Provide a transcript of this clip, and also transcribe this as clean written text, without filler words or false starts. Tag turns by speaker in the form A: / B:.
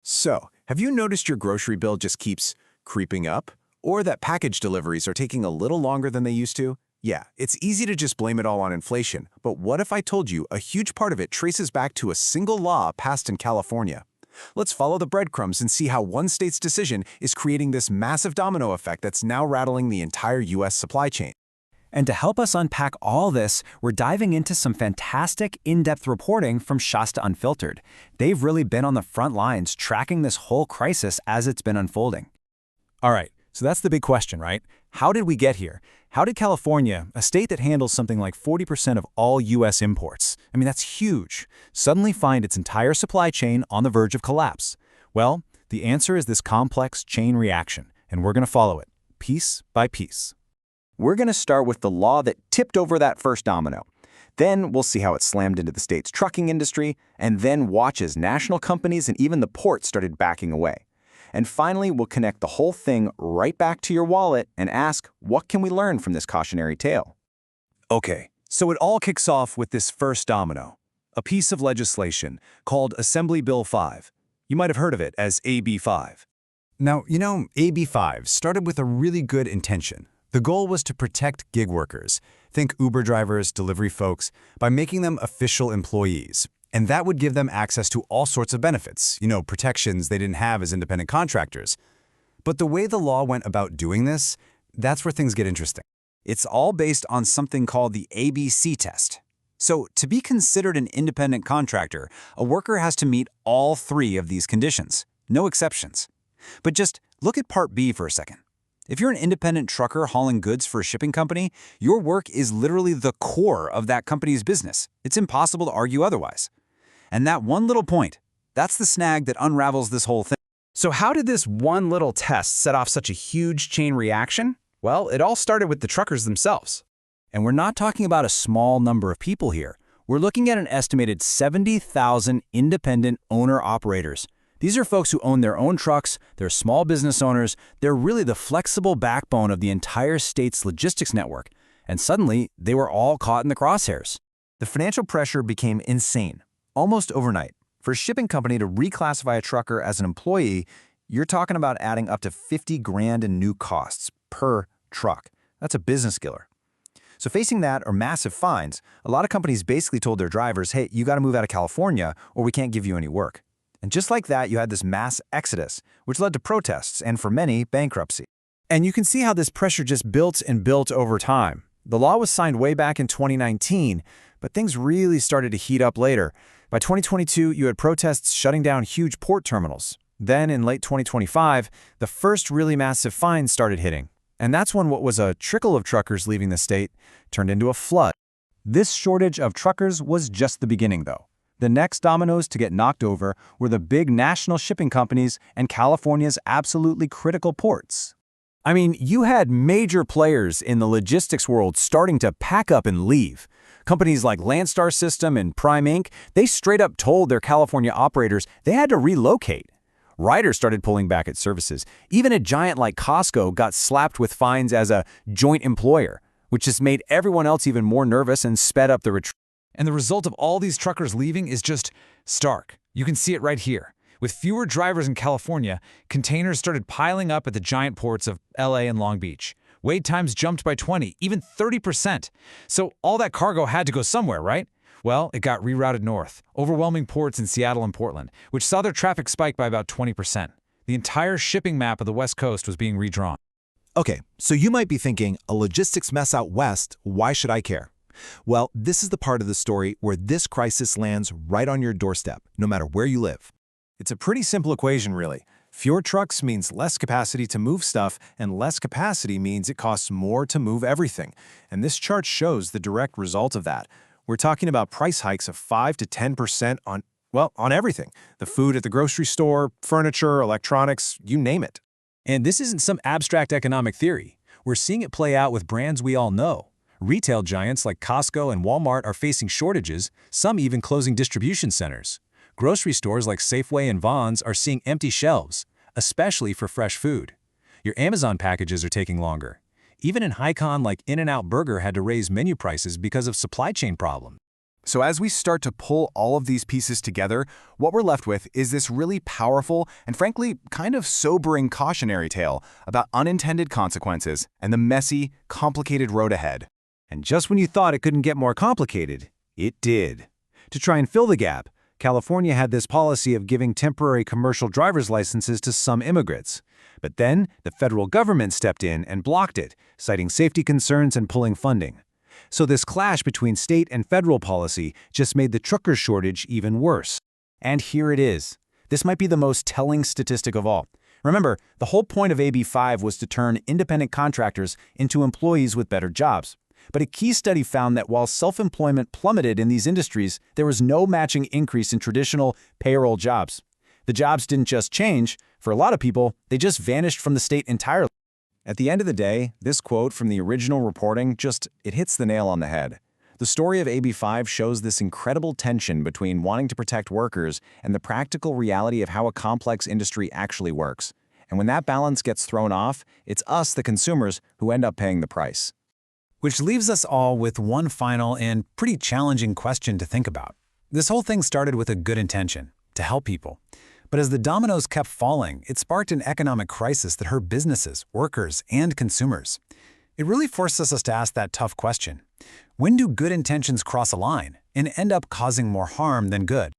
A: So, have you noticed your grocery bill just keeps creeping up? Or that package deliveries are taking a little longer than they used to? Yeah, it's easy to just blame it all on inflation, but what if I told you a huge part of it traces back to a single law passed in California? Let's follow the breadcrumbs and see how one state's decision is creating this massive domino effect that's now rattling the entire US supply chain.
B: And to help us unpack all this, we're diving into some fantastic in-depth reporting from Shasta Unfiltered. They've really been on the front lines tracking this whole crisis as it's been unfolding. All right, so that's the big question, right? How did we get here? How did California, a state that handles something like 40% of all US imports, I mean that's huge, suddenly find its entire supply chain on the verge of collapse? Well, the answer is this complex chain reaction, and we're going to follow it, piece by piece.
C: We're going to start with the law that tipped over that first domino. Then we'll see how it slammed into the state's trucking industry, and then watch as national companies and even the ports started backing away. And finally, we'll connect the whole thing right back to your wallet and ask, what can we learn from this cautionary tale?
B: Okay, so it all kicks off with this first domino, a piece of legislation called Assembly Bill 5. You might have heard of it as AB 5. Now, AB 5 started with a really good intention. The goal was to protect gig workers, think Uber drivers, delivery folks, by making them official employees. And that would give them access to all sorts of benefits, protections they didn't have as independent contractors. But the way the law went about doing this, that's where things get interesting. It's all based on something called the ABC test. So to be considered an independent contractor, a worker has to meet all three of these conditions, no exceptions. But just look at Part B for a second. If you're an independent trucker hauling goods for a shipping company, your work is literally the core of that company's business. It's impossible to argue otherwise. And that one little point, that's the snag that unravels this whole thing. So how did this one little test set off such a huge chain reaction? Well, it all started with the truckers themselves. And we're not talking about a small number of people here. We're looking at an estimated 70,000 independent owner-operators. These are folks who own their own trucks, they're small business owners, they're really the flexible backbone of the entire state's logistics network. And suddenly, they were all caught in the crosshairs. The financial pressure became insane, almost overnight. For a shipping company to reclassify a trucker as an employee, you're talking about adding up to 50 grand in new costs per truck. That's a business killer. So facing that or massive fines, a lot of companies basically told their drivers, hey, you got to move out of California or we can't give you any work. And just like that, you had this mass exodus, which led to protests and, for many, bankruptcy. And you can see how this pressure just built and built over time. The law was signed way back in 2019, but things really started to heat up later. By 2022, you had protests shutting down huge port terminals. Then, in late 2025, the first really massive fines started hitting. And that's when what was a trickle of truckers leaving the state turned into a flood. This shortage of truckers was just the beginning, though. The next dominoes to get knocked over were the big national shipping companies and California's absolutely critical ports. I mean, you had major players in the logistics world starting to pack up and leave. Companies like Landstar System and Prime Inc., they straight up told their California operators they had to relocate. Riders started pulling back at services. Even a giant like Costco got slapped with fines as a joint employer, which just made everyone else even more nervous and sped up the retreat. And the result of all these truckers leaving is just stark. You can see it right here. With fewer drivers in California, containers started piling up at the giant ports of LA and Long Beach. Wait times jumped by 20, even 30%. So all that cargo had to go somewhere, right? Well, it got rerouted north, overwhelming ports in Seattle and Portland, which saw their traffic spike by about 20%. The entire shipping map of the West Coast was being redrawn.
A: Okay, so you might be thinking, a logistics mess out west, why should I care? Well, this is the part of the story where this crisis lands right on your doorstep, no matter where you live. It's a pretty simple equation, really. Fewer trucks means less capacity to move stuff, and less capacity means it costs more to move everything. And this chart shows the direct result of that. We're talking about price hikes of 5 to 10% on everything. The food at the grocery store, furniture, electronics, you name it.
B: And this isn't some abstract economic theory. We're seeing it play out with brands we all know. Retail giants like Costco and Walmart are facing shortages, some even closing distribution centers. Grocery stores like Safeway and Vons are seeing empty shelves, especially for fresh food. Your Amazon packages are taking longer. Even an icon like In-N-Out Burger had to raise menu prices because of supply chain problems.
C: So as we start to pull all of these pieces together, what we're left with is this really powerful and frankly kind of sobering cautionary tale about unintended consequences and the messy, complicated road ahead.
B: And just when you thought it couldn't get more complicated, it did. To try and fill the gap, California had this policy of giving temporary commercial driver's licenses to some immigrants. But then the federal government stepped in and blocked it, citing safety concerns and pulling funding. So this clash between state and federal policy just made the trucker shortage even worse.
C: And here it is. This might be the most telling statistic of all. Remember, the whole point of AB 5 was to turn independent contractors into employees with better jobs. But a key study found that while self-employment plummeted in these industries, there was no matching increase in traditional payroll jobs. The jobs didn't just change. For a lot of people, they just vanished from the state entirely. At the end of the day, this quote from the original reporting it hits the nail on the head. The story of AB 5 shows this incredible tension between wanting to protect workers and the practical reality of how a complex industry actually works. And when that balance gets thrown off, it's us, the consumers, who end up paying the price.
B: Which leaves us all with one final and pretty challenging question to think about. This whole thing started with a good intention, to help people. But as the dominoes kept falling, it sparked an economic crisis that hurt businesses, workers, and consumers. It really forces us to ask that tough question. When do good intentions cross a line and end up causing more harm than good?